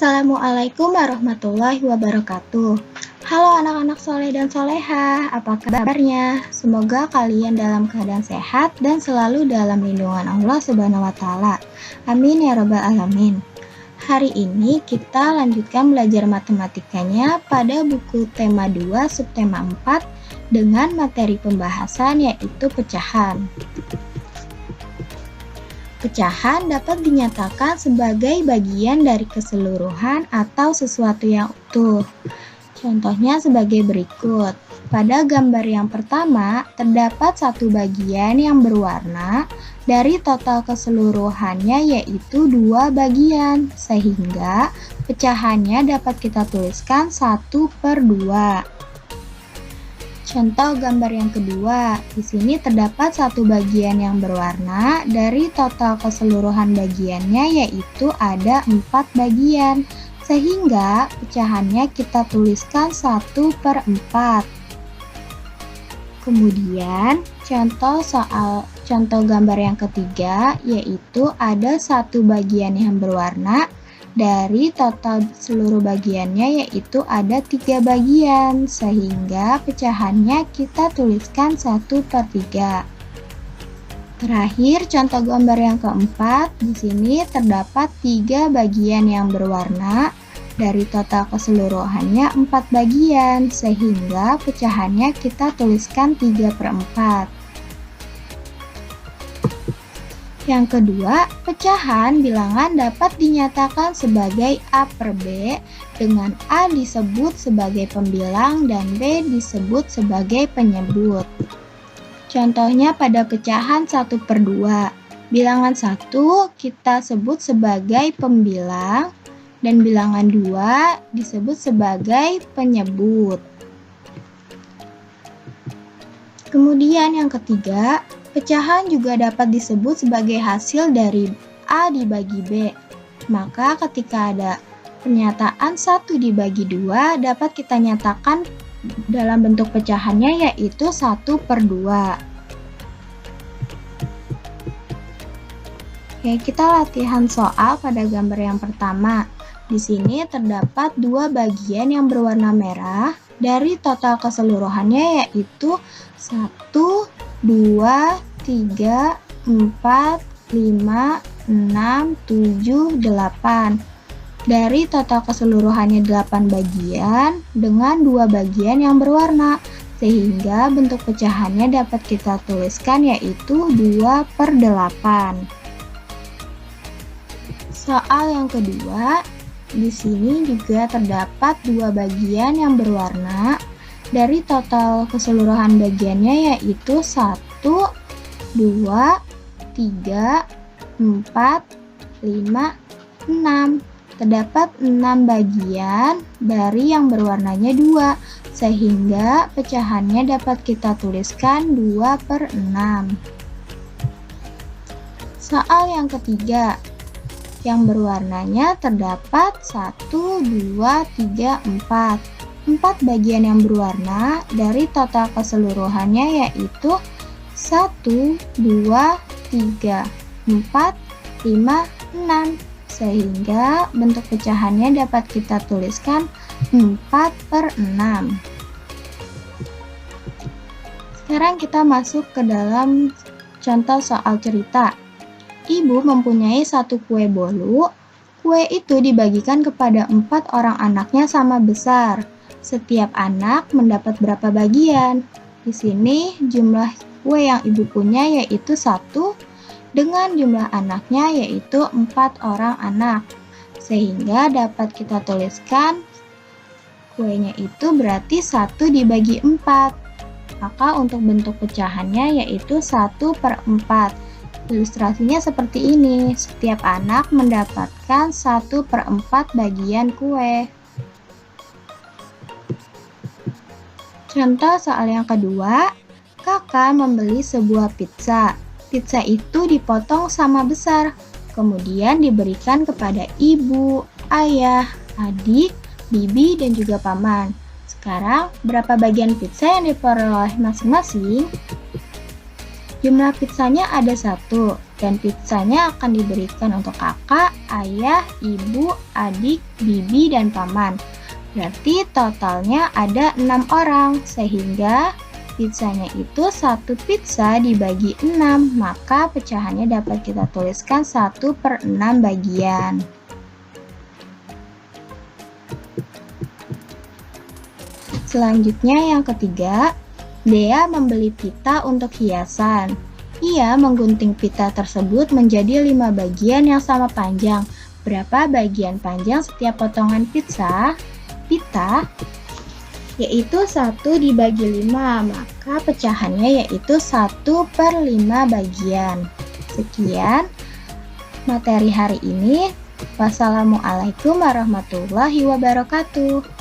Assalamualaikum warahmatullahi wabarakatuh. Halo anak-anak soleh dan soleha, apa kabarnya? Semoga kalian dalam keadaan sehat dan selalu dalam lindungan Allah Subhanahu wa Ta'ala. Amin ya Rabbal 'Alamin. Hari ini kita lanjutkan belajar matematikanya pada buku tema 2 subtema 4 dengan materi pembahasan yaitu pecahan. Pecahan dapat dinyatakan sebagai bagian dari keseluruhan atau sesuatu yang utuh. Contohnya sebagai berikut. Pada gambar yang pertama, terdapat satu bagian yang berwarna dari total keseluruhannya yaitu 2 bagian, sehingga pecahannya dapat kita tuliskan 1/2. Contoh gambar yang kedua, di sini terdapat satu bagian yang berwarna dari total keseluruhan bagiannya yaitu ada 4 bagian, sehingga pecahannya kita tuliskan 1/4. Kemudian contoh gambar yang ketiga yaitu ada satu bagian yang berwarna dari total seluruh bagiannya yaitu ada 3 bagian, sehingga pecahannya kita tuliskan 1/3. Terakhir, contoh gambar yang keempat, di sini terdapat 3 bagian yang berwarna dari total keseluruhannya 4 bagian, sehingga pecahannya kita tuliskan 3/4. Yang kedua, pecahan bilangan dapat dinyatakan sebagai A/B dengan A disebut sebagai pembilang dan B disebut sebagai penyebut. Contohnya pada pecahan 1/2, bilangan 1 kita sebut sebagai pembilang dan bilangan 2 disebut sebagai penyebut. Kemudian yang ketiga, pecahan juga dapat disebut sebagai hasil dari A dibagi B. Maka ketika ada pernyataan 1 dibagi 2 dapat kita nyatakan dalam bentuk pecahannya yaitu 1/2. Oke, kita latihan soal pada gambar yang pertama. Di sini terdapat 2 bagian yang berwarna merah dari total keseluruhannya yaitu 1, 2, 3, 4, 5, 6, 7, 8. Dari total keseluruhannya 8 bagian dengan 2 bagian yang berwarna, sehingga bentuk pecahannya dapat kita tuliskan yaitu 2/8. Soal yang kedua, di sini juga terdapat 2 bagian yang berwarna dari total keseluruhan bagiannya yaitu 1, 2, 3, 4, 5, 6. Terdapat 6 bagian dari yang berwarnanya 2, sehingga pecahannya dapat kita tuliskan 2/6. Soal yang ketiga, yang berwarnanya terdapat 1, 2, 3, 4. 4 bagian yang berwarna dari total keseluruhannya yaitu 1, 2, 3, 4, 5, 6, sehingga bentuk pecahannya dapat kita tuliskan 4/6. Sekarang kita masuk ke dalam contoh soal cerita. Ibu mempunyai satu kue bolu. Kue itu dibagikan kepada 4 orang anaknya sama besar. Setiap anak mendapat berapa bagian? Di sini jumlah kue yang ibu punya yaitu 1 dengan jumlah anaknya yaitu 4 orang anak. Sehingga dapat kita tuliskan kuenya itu berarti 1 dibagi 4. Maka untuk bentuk pecahannya yaitu 1/4. Ilustrasinya seperti ini. Setiap anak mendapatkan 1/4 bagian kue. Contoh soal yang kedua, kakak membeli sebuah pizza. Pizza itu dipotong sama besar, kemudian diberikan kepada ibu, ayah, adik, bibi, dan juga paman. Sekarang, berapa bagian pizza yang diperoleh masing-masing? Jumlah pizzanya ada 1, dan pizzanya akan diberikan untuk kakak, ayah, ibu, adik, bibi, dan paman. Berarti totalnya ada 6 orang, sehingga pizzanya itu satu pizza dibagi 6, maka pecahannya dapat kita tuliskan 1/6 bagian. Selanjutnya yang ketiga, Dea membeli pita untuk hiasan. Ia menggunting pita tersebut menjadi 5 bagian yang sama panjang. Berapa bagian panjang setiap potongan pita? Yaitu 1 dibagi 5, maka pecahannya yaitu 1/5 bagian. Sekian materi hari ini. Wassalamualaikum warahmatullahi wabarakatuh.